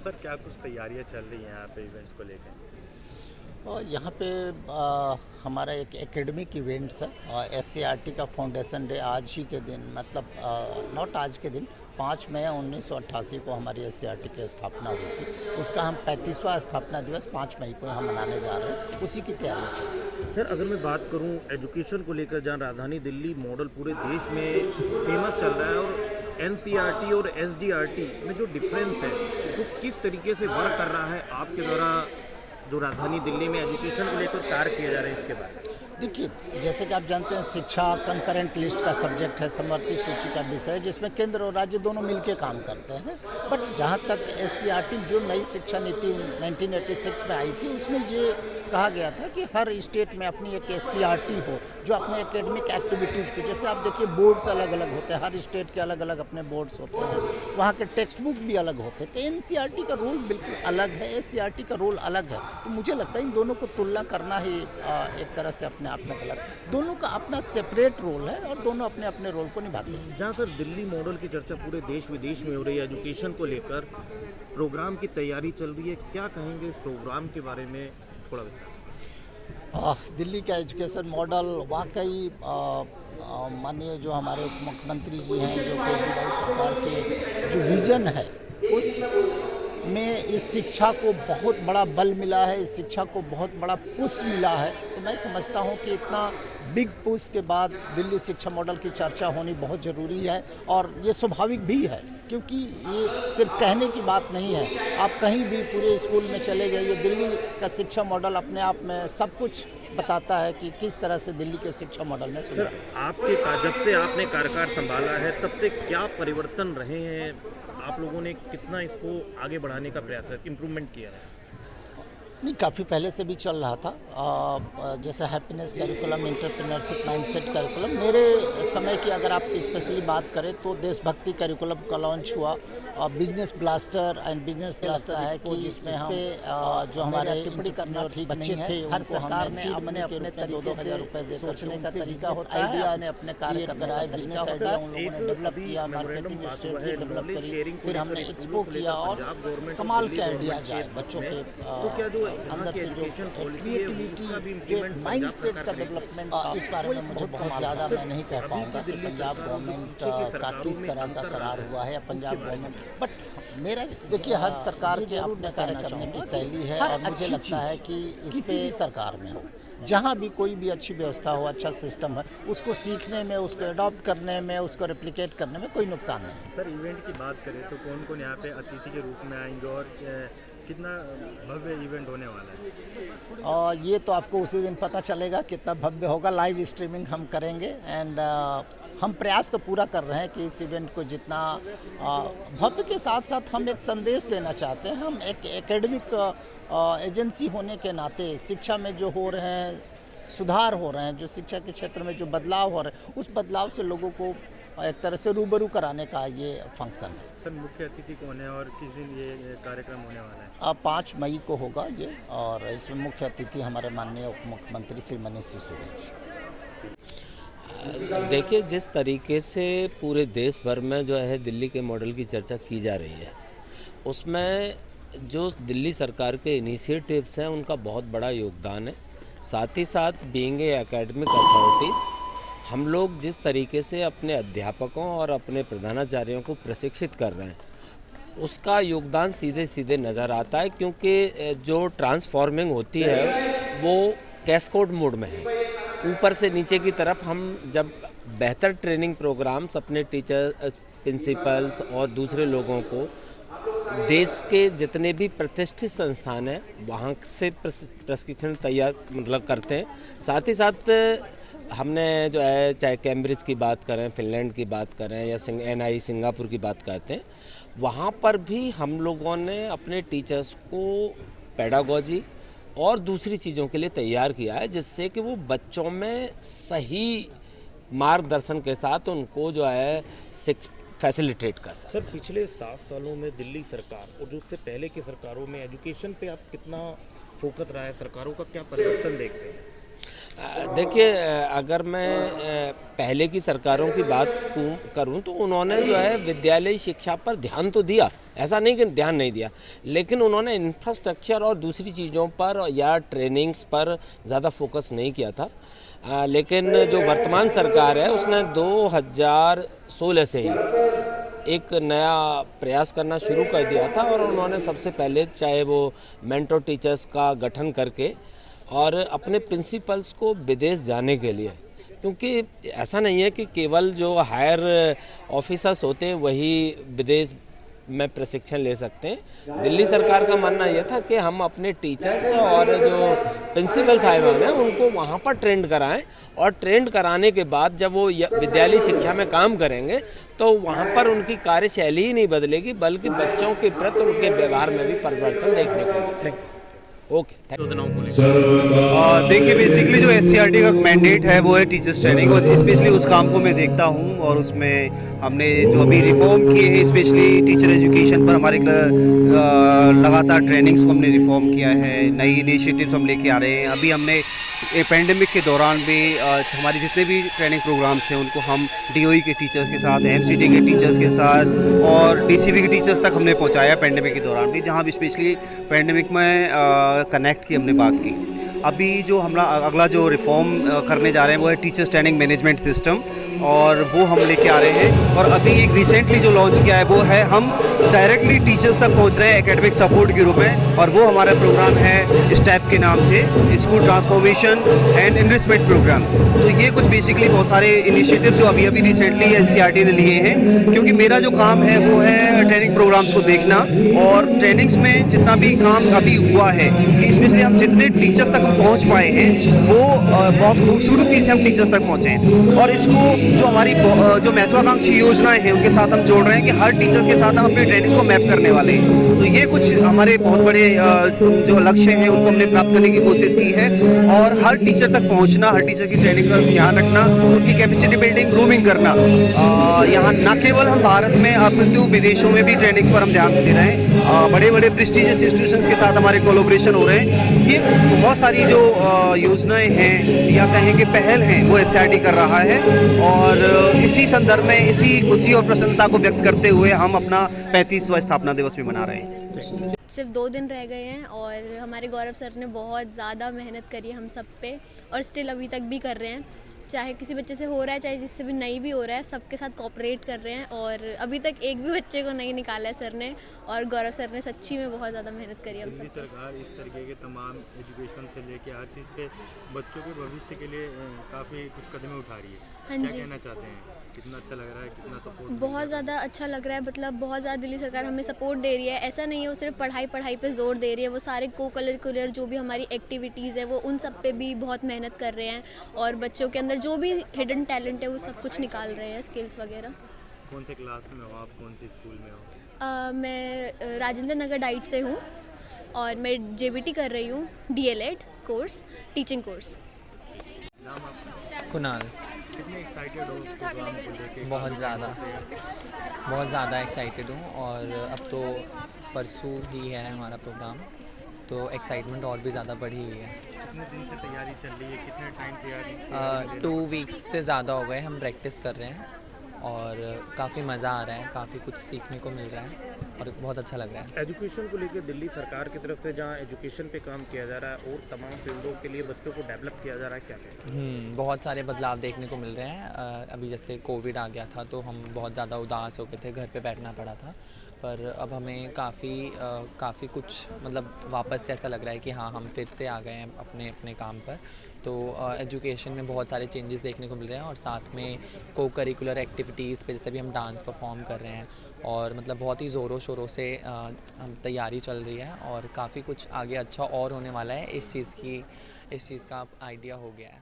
Sir क्या कुछ तैयारियां चल रही हैं यहाँ पे इवेंट्स को लेकर? और यहाँ पे हमारा एक एकेडमिक इवेंट्स है और SCRT का फाउंडेशन डे आज ही के दिन मतलब नॉट आज के दिन 5 मई 1988 को हमारी SCRT की स्थापना हुई थी। उसका हम 35वां स्थापना दिवस 5 मई को यहाँ मनाने जा रहे हैं, उसी की तैयारी चल रही है। सर अगर मैं बात करूँ एजुकेशन को लेकर, जहाँ राजधानी दिल्ली मॉडल पूरे देश में फेमस चल रहा है और NCERT और SDRT में जो डिफरेंस है वो किस तरीके से वर्क कर रहा है आपके द्वारा जो राजधानी दिल्ली में एजुकेशन को लेकर कार्य किया जा रहा है, इसके बारे में? देखिए, जैसे कि आप जानते हैं शिक्षा कंकरेंट लिस्ट का सब्जेक्ट है, समवर्ती सूची का विषय, जिसमें केंद्र और राज्य दोनों मिलकर काम करते हैं। बट जहाँ तक SCRT जो नई शिक्षा नीति 1986 में आई थी, उसमें ये कहा गया था कि हर स्टेट में अपनी एक SCRT हो जो अपने एकेडमिक एक्टिविटीज़ को, जैसे आप देखिए बोर्ड्स अलग अलग होते हैं, हर स्टेट के अलग अलग अपने बोर्ड्स होते हैं, वहाँ के टेक्स्ट बुक भी अलग होते हैं। तो NCERT का रोल बिल्कुल अलग है, SCRT का रोल अलग है। तो मुझे लगता है इन दोनों को तुलना करना ही एक तरह से अपने आप में गलत। दोनों का अपना सेपरेट रोल है और दोनों अपने अपने रोल को निभाते हैं। जहाँ सर दिल्ली मॉडल की चर्चा पूरे देश विदेश में हो रही है, एजुकेशन को लेकर प्रोग्राम की तैयारी चल रही है, क्या कहेंगे इस प्रोग्राम के बारे में थोड़ा विस्तार से? दिल्ली का एजुकेशन मॉडल वाकई माननीय जो हमारे उप मुख्यमंत्री जी हैं, जो केजरीवाल सरकार के जो विज़न है उस में इस शिक्षा को बहुत बड़ा बल मिला है, इस शिक्षा को बहुत बड़ा पुश मिला है। तो मैं समझता हूँ कि इतना बिग पुश के बाद दिल्ली शिक्षा मॉडल की चर्चा होनी बहुत ज़रूरी है और ये स्वाभाविक भी है, क्योंकि ये सिर्फ कहने की बात नहीं है। आप कहीं भी पूरे स्कूल में चले जाइए, दिल्ली का शिक्षा मॉडल अपने आप में सब कुछ बताता है कि किस तरह से दिल्ली के शिक्षा मॉडल में सुधार। सर आपके जब से आपने कार्यकाल संभाला है तब से क्या परिवर्तन रहे हैं? आप लोगों ने कितना इसको आगे बढ़ाने का प्रयास है, इम्प्रूवमेंट किया है? नहीं, काफ़ी पहले से भी चल रहा था। जैसे happiness curriculum, entrepreneurship mindset curriculum, मेरे समय की अगर आप स्पेशली बात करें तो देशभक्ति करिकुलम का लॉन्च हुआ और business blaster and business blaster है कि जिसमें हम जो हमारे टिप्पणी करने और बच्चे थे, हर सरकार ने अपने अपने तरीके से रुपए सोचने का तरीका होता है, आइडिया ने अपने कार्य करने का तरीका होता है। उन लोगों ने डेवलप किया, मार्केटिंग स्ट्रेटजी डेवलप करी, फिर हमने एक्सपो किया और कमाल के आइडिया जाए बच्चों के अंदर से जो क्रिएटिविटी, जो माइंड सेट का डेवलपमेंट, इस बारे में मुझे बहुत ज़्यादा मैं नहीं कह पाऊँगा कि पंजाब गवर्नमेंट का किस तरह का करार हुआ है या पंजाब गवर्नमेंट, बट मेरा देखिए हर सरकार के अपने कार्य करने की शैली है और मुझे लगता है कि किसी भी सरकार में हो, जहाँ भी कोई भी अच्छी व्यवस्था हो, अच्छा सिस्टम है, उसको सीखने में, उसको अडॉप्ट करने में, उसको रेप्लिकेट करने में कोई नुकसान नहीं। सर इवेंट की बात करें तो कौन कौन यहाँ पे अतिथि के रूप में आएंगे और कितना भव्य इवेंट होने वाला है? और ये तो आपको उसी दिन पता चलेगा कितना भव्य होगा। लाइव स्ट्रीमिंग हम करेंगे एंड हम प्रयास तो पूरा कर रहे हैं कि इस इवेंट को जितना भव्य के साथ साथ हम एक संदेश देना चाहते हैं। हम एक एकेडमिक एजेंसी होने के नाते शिक्षा में जो हो रहे हैं सुधार हो रहे हैं, जो शिक्षा के क्षेत्र में जो बदलाव हो रहे हैं, उस बदलाव से लोगों को एक तरह से रूबरू कराने का ये फंक्शन है। सर मुख्य अतिथि कौन है और किस दिन ये कार्यक्रम होने वाला है? अब 5 मई को होगा ये और इसमें मुख्य अतिथि हमारे माननीय उप मुख्यमंत्री श्री मनीष सिसोदिया जी। देखिए, जिस तरीके से पूरे देश भर में जो है दिल्ली के मॉडल की चर्चा की जा रही है, उसमें जो दिल्ली सरकार के इनिशिएटिव्स हैं उनका बहुत बड़ा योगदान है। साथ ही साथ बीइंग ए एकेडमिक अथॉरिटीज़, हम लोग जिस तरीके से अपने अध्यापकों और अपने प्रधानाचार्यों को प्रशिक्षित कर रहे हैं, उसका योगदान सीधे सीधे नज़र आता है, क्योंकि जो ट्रांसफॉर्मिंग होती है वो कैस्कोड मोड में है। ऊपर से नीचे की तरफ हम जब बेहतर ट्रेनिंग प्रोग्राम्स अपने टीचर्स, प्रिंसिपल्स और दूसरे लोगों को देश के जितने भी प्रतिष्ठित संस्थान हैं वहाँ से प्रशिक्षण तैयार करते हैं। साथ ही साथ हमने जो है, चाहे कैम्ब्रिज की बात करें, फिनलैंड की बात करें या NI सिंगापुर की बात करते हैं, वहाँ पर भी हम लोगों ने अपने टीचर्स को पेडागोजी और दूसरी चीज़ों के लिए तैयार किया है, जिससे कि वो बच्चों में सही मार्गदर्शन के साथ उनको जो है फैसिलिटेट कर सकते। सर पिछले 7 सालों में दिल्ली सरकार और जो उससे पहले की सरकारों में एजुकेशन पे आप कितना फोकस रहा है, सरकारों का क्या परिवर्तन देखते हैं? देखिए, अगर मैं पहले की सरकारों की बात करूं तो उन्होंने जो है विद्यालयी शिक्षा पर ध्यान तो दिया, ऐसा नहीं कि ध्यान नहीं दिया, लेकिन उन्होंने इंफ्रास्ट्रक्चर और दूसरी चीज़ों पर या ट्रेनिंग्स पर ज़्यादा फोकस नहीं किया था। लेकिन जो वर्तमान सरकार है उसने 2016 से ही एक नया प्रयास करना शुरू कर दिया था और उन्होंने सबसे पहले चाहे वो मेंटर टीचर्स का गठन करके और अपने प्रिंसिपल्स को विदेश जाने के लिए, क्योंकि ऐसा नहीं है कि केवल जो हायर ऑफिसर्स होते हैं वही विदेश में प्रशिक्षण ले सकते हैं। दिल्ली सरकार का मानना यह था कि हम अपने टीचर्स और जो प्रिंसिपल साहिबान हैं उनको वहाँ पर ट्रेंड कराएं और ट्रेंड कराने के बाद जब वो विद्यालय शिक्षा में काम करेंगे तो वहाँ पर उनकी कार्यशैली ही नहीं बदलेगी बल्कि बच्चों के प्रति उनके व्यवहार में भी परिवर्तन देखने को मिलेगा। ओके, देखिए, बेसिकली जो SCRT का मैंडेट है वो है टीचर्स ट्रेनिंग, और स्पेशली उस काम को मैं देखता हूँ और उसमें हमने जो अभी रिफॉर्म किए हैं स्पेशली टीचर एजुकेशन पर हमारे लगातार ट्रेनिंग्स को हमने रिफॉर्म किया है, नई इनिशिएटिव्स हम लेके आ रहे हैं। अभी हमने पेंडेमिक के दौरान भी हमारे जितने भी ट्रेनिंग प्रोग्राम्स हैं उनको हम DOE के टीचर्स के साथ, MCT के टीचर्स के साथ और DCV के टीचर्स तक हमने पहुंचाया पेंडेमिक के दौरान भी, जहां भी स्पेशली पेंडेमिक में कनेक्ट की हमने बात की। अभी जो हमारा अगला जो रिफॉर्म करने जा रहे हैं वो है टीचर्स ट्रेनिंग मैनेजमेंट सिस्टम, और वो हम लेके आ रहे हैं। और अभी एक रिसेंटली जो लॉन्च किया है वो है हम डायरेक्टली टीचर्स तक पहुंच रहे हैं एकेडमिक सपोर्ट के रूप में, और वो हमारा प्रोग्राम है स्टेप के नाम से, school transformation and enrichment program. तो ये कुछ बेसिकली बहुत सारे इनिशिएटिव जो अभी रिसेंटली SCRT ने लिए हैं, क्योंकि मेरा जो काम है वो है ट्रेनिंग प्रोग्राम्स को देखना, और ट्रेनिंग्स में जितना भी काम अभी हुआ है स्पेशली हम जितने टीचर्स तक पहुँच पाए हैं वो बहुत खूबसूरती से हम टीचर्स तक पहुँचे हैं। और इसको जो हमारी जो महत्वाकांक्षी योजनाएं हैं उनके साथ हम जोड़ रहे हैं कि हर टीचर के साथ हम अपनी ट्रेनिंग को मैप करने वाले हैं। तो ये कुछ हमारे बहुत बड़े जो लक्ष्य हैं उनको हमने प्राप्त करने की कोशिश की है, और हर टीचर तक पहुंचना, हर टीचर की ट्रेनिंग का ध्यान रखना, उनकी कैपेसिटी बिल्डिंग, ग्रूमिंग करना। यहाँ न केवल हम भारत में अपितु विदेशों में भी ट्रेनिंग्स पर हम ध्यान दे रहे हैं। बड़े बड़े प्रेस्टीजियस इंस्टीट्यूशंस के साथ हमारे कोलैबोरेशन हो रहे हैं। ये बहुत सारी जो योजनाएं हैं या कहें कि पहल हैं वो SCRT कर रहा है, और इसी संदर्भ में इसी खुशी और प्रसन्नता को व्यक्त करते हुए हम अपना 35वां स्थापना दिवस भी मना रहे हैं। सिर्फ 2 दिन रह गए हैं और हमारे गौरव सर ने बहुत ज़्यादा मेहनत करी है हम सब पे, और स्टिल अभी तक भी कर रहे हैं। चाहे किसी बच्चे से हो रहा है, चाहे जिससे भी नहीं भी हो रहा है, सबके साथ कोऑपरेट कर रहे हैं, और अभी तक एक भी बच्चे को नहीं निकाला है सर ने, और गौरव सर ने सच्ची में बहुत ज़्यादा मेहनत करी है हम सब। सरकार इस तरीके के तमाम एजुकेशन से लेके हर चीज़ पे बच्चों के भविष्य के लिए काफ़ी कुछ कदमें उठा रही है। हाँ जी, क्या कहना चाहते हैं? कितना अच्छा लग रहा है, कितना सपोर्ट? बहुत ज़्यादा अच्छा लग रहा है, मतलब बहुत ज़्यादा दिल्ली सरकार हमें सपोर्ट दे रही है। ऐसा नहीं है वो सिर्फ पढ़ाई पे जोर दे रही है, वो सारे को-करिकुलर जो भी हमारी एक्टिविटीज़ है वो उन सब पे भी बहुत मेहनत कर रहे हैं, और बच्चों के अंदर जो भी हिडन टैलेंट है वो सब कुछ निकाल रहे हैं, स्किल्स वगैरह। कौन से क्लास में हो आप, कौन से स्कूल में हो? मैं राजेंद्र नगर डाइट से हूँ, और मैं JBT कर रही हूँ, DLED कोर्स, टीचिंग कोर्स। नाम आपका? कुणाल। कितने एक्साइटेड हो प्रोग्राम को लेके? बहुत ज़्यादा एक्साइटेड हूँ, और अब तो परसों ही है हमारा प्रोग्राम, तो एक्साइटमेंट और भी ज़्यादा बढ़ी हुई है। कितने दिन से तैयारी चल रही है, कितने टाइम तैयारी? 2 वीक्स से ज़्यादा हो गए हम प्रैक्टिस कर रहे हैं, और काफ़ी मज़ा आ रहा है, काफ़ी कुछ सीखने को मिल रहा है और बहुत अच्छा लग रहा है। एजुकेशन को लेकर दिल्ली सरकार की तरफ से जहाँ एजुकेशन पे काम किया जा रहा है और तमाम फील्डों के लिए बच्चों को डेवलप किया जा रहा है, क्या कहें? बहुत सारे बदलाव देखने को मिल रहे हैं। अभी जैसे कोविड आ गया था तो हम बहुत ज़्यादा उदास हो गए थे, घर पे बैठना पड़ा था, पर अब हमें काफ़ी कुछ मतलब वापस से ऐसा लग रहा है कि हाँ, हम फिर से आ गए हैं अपने काम पर। तो एजुकेशन में बहुत सारे चेंजेस देखने को मिल रहे हैं, और साथ में को-करिकुलर एक्टिविटीज़ पे जैसे भी हम डांस परफॉर्म कर रहे हैं, और मतलब बहुत ही ज़ोरों शोरों से हम तैयारी चल रही है, और काफ़ी कुछ आगे अच्छा और होने वाला है। इस चीज़ का आइडिया हो गया है।